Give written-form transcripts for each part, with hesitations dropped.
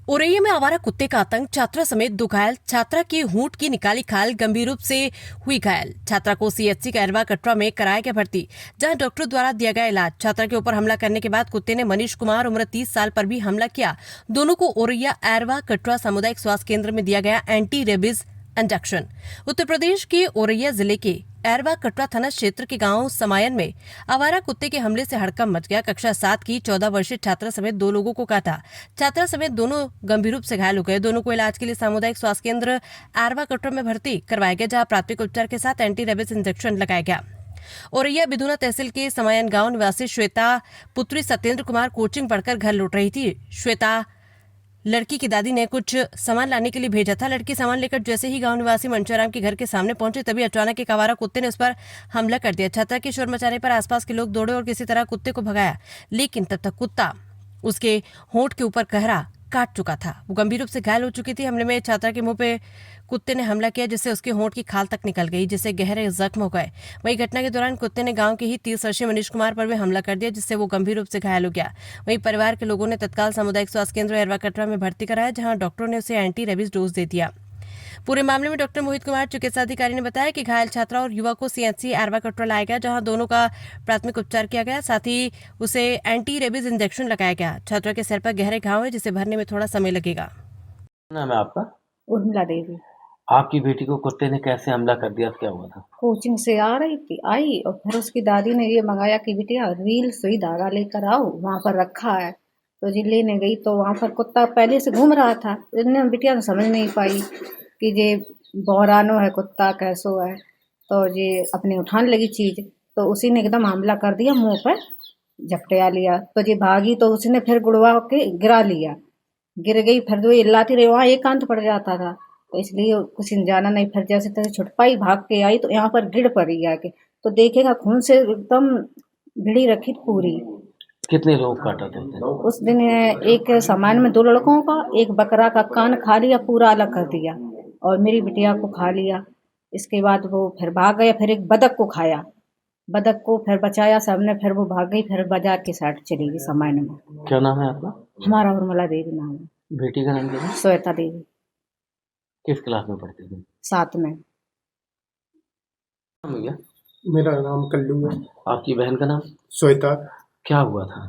औरैया में आवारा कुत्ते का आतंक, छात्रा समेत 2 घायल। छात्रा की होंठ की निकाली खाल, गंभीर रूप से हुई घायल। छात्रा को सीएचसी कैरवा कटरा में कराया गया भर्ती, जहां डॉक्टर द्वारा दिया गया इलाज। छात्रा के ऊपर हमला करने के बाद कुत्ते ने मनीष कुमार उम्र 30 साल पर भी हमला किया। दोनों को औरैया एरवा कटरा सामुदायिक स्वास्थ्य केंद्र में दिया गया anti rabies injection. Uttar Pradesh के औरैया जिले के एरवा कटरा थाना क्षेत्र के गांव समायन में आवारा कुत्ते के हमले से हड़कंप मच गया। कक्षा 7 की 14 वर्षीय छात्रा समेत 2 लोगों को काटा। छात्रा समेत दोनों गंभीर रूप से घायल हो गए। दोनों को इलाज के लिए सामुदायिक स्वास्थ्य केंद्र एरवा कटरा में भर्ती करवाया गया, जहां प्राथमिक उपचार के साथ एंटी रेबीज इंजेक्शन लगाया गया। औरैया बिधुना तहसील के समायन गांव निवासी श्वेता पुत्री सत्येंद्र कुमार कोचिंग पढ़कर घर लौट रही थी। श्वेता लड़की की दादी ने कुछ सामान लाने के लिए भेजा था। लड़की सामान लेकर जैसे ही गांव निवासी मंचूराम के घर के सामने पहुंचे, तभी अचानक एक आवारा कुत्ते ने उस पर हमला कर दिया। छात्रा के शोर मचाने पर आसपास के लोग दौड़े और किसी तरह कुत्ते को भगाया, लेकिन तब तक कुत्ता उसके होंठ के ऊपर गहरा काट चुका था। वो गंभीर रूप से घायल हो चुकी थी। हमले में छात्रा के मुंह पे कुत्ते ने हमला किया, जिससे उसके होंठ की खाल तक निकल गई, जिससे गहरे जख्म हो गए। वहीं घटना के दौरान कुत्ते ने गांव के ही 30 वर्षीय मनीष कुमार पर भी हमला कर दिया, जिससे वो गंभीर रूप से घायल हो गया। वहीं परिवार के लोगों ने तत्काल सामुदायिक स्वास्थ्य केंद्र एरवा कटरा में भर्ती कराया, जहां डॉक्टरों ने उसे एंटी रेबीज डोज दे दिया। पूरे मामले में डॉक्टर मोहित कुमार चिकित्सा अधिकारी ने बताया कि घायल छात्रा और युवक को सीएचसी एरवा कटरा लाया गया, जहां दोनों का प्राथमिक उपचार किया गया। साथ ही उसे एंटी रेबीज इंजेक्शन लगाया गया। छात्रा के सिर पर गहरे घाव है, जिसे भरने में थोड़ा समय लगेगा। नाम है आपका? उर्मिला देवी। आपकी बेटी को कुत्ते ने कैसे हमला कर दिया? क्या हुआ था? कोचिंग से आ रही थी, आई और फिर उसकी दादी ने ये मंगाया कि बिटिया रील सुई धागा लेकर आओ, वहाँ पर रखा है। तो जी लेने गई तो वहाँ पर कुत्ता पहले से घूम रहा था। इसने बिटिया तो समझ नहीं पाई कि ये बहरानो है कुत्ता कैसो है, तो ये अपनी उठाने लगी चीज़, तो उसी ने एकदम हमला कर दिया, मुंह पर झपटिया लिया। तो ये भागी तो उसने फिर गुड़वा के गिरा लिया, गिर गई। फिर जो इल्लाती रही वहाँ एकांत पड़ जाता था, तो इसलिए कुछ जाना नहीं। फिर जैसे तैसे छुट पाई, भाग के आई तो यहाँ पर गिर पड़ी आके, तो देखेगा खून से एकदम भिड़ी रखी पूरी। कितने लोग काटा था उस दिन? उस दिन एक सामान में 2 लड़कों का, एक बकरा का कान खा लिया, पूरा अलग कर दिया, और मेरी बिटिया को खा लिया। इसके बाद वो फिर भाग गया। फिर एक बतख को खाया, बतख को फिर बचाया सबने, फिर वो भाग गई। फिर बाजार के साइड चली गई सामान में। क्या नाम है आपका? हमारा उर्मिला देवी नाम है। बेटी का नाम क्या है? श्वेता देवी। किस क्लास में पढ़ती थी? 7 में। नाम है क्या? मेरा नाम कल्लू है। आपकी बहन का नाम? श्वेता। क्या हुआ था?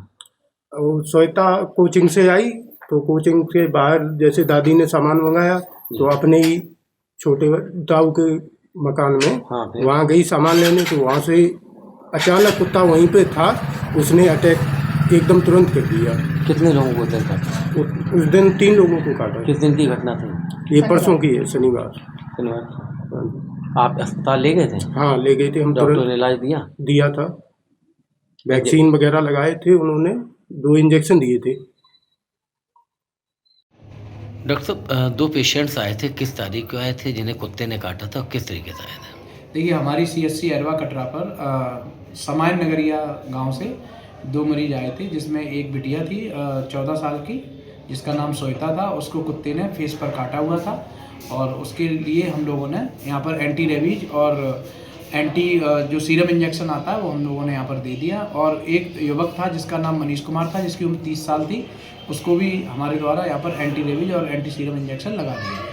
वो श्वेता कोचिंग से आई, तो कोचिंग के बाहर जैसे दादी ने सामान मंगाया, तो अपने ही छोटे ताऊ के मकान में वहाँ गई सामान लेने। तो वहाँ से अचानक कुत्ता वहीं पे था, उसने अटैक एकदम तुरंत कर दिया। कितने लोगों को दिन काटा? उस दिन 3 लोगों को काटा। किस दिन की घटना थी? ये परसों की है, शनिवार। आप अस्पताल ले गए थे? हाँ, ले गए थे हम। डॉक्टर ने इलाज दिया था, वैक्सीन वगैरह लगाए थे उन्होंने, 2 इंजेक्शन दिए थे। डॉक्टर साहब, 2 पेशेंट्स आए थे, किस तारीख को आए थे जिन्हें कुत्ते ने काटा था और किस तरीके से आए थे? देखिए, हमारी सीएचसी एरवा कटरा पर समायन नगरिया गांव से 2 मरीज आए थे, जिसमें एक बिटिया थी 14 साल की, जिसका नाम श्वेता था। उसको कुत्ते ने फेस पर काटा हुआ था, और उसके लिए हम लोगों ने यहाँ पर एंटी रेबीज और एंटी जो सीरम इंजेक्शन आता है वो हम लोगों ने यहाँ पर दे दिया। और एक युवक था जिसका नाम मनीष कुमार था, जिसकी उम्र 30 साल थी, उसको भी हमारे द्वारा यहाँ पर एंटी रेबीज और एंटी सीरम इंजेक्शन लगा दिया।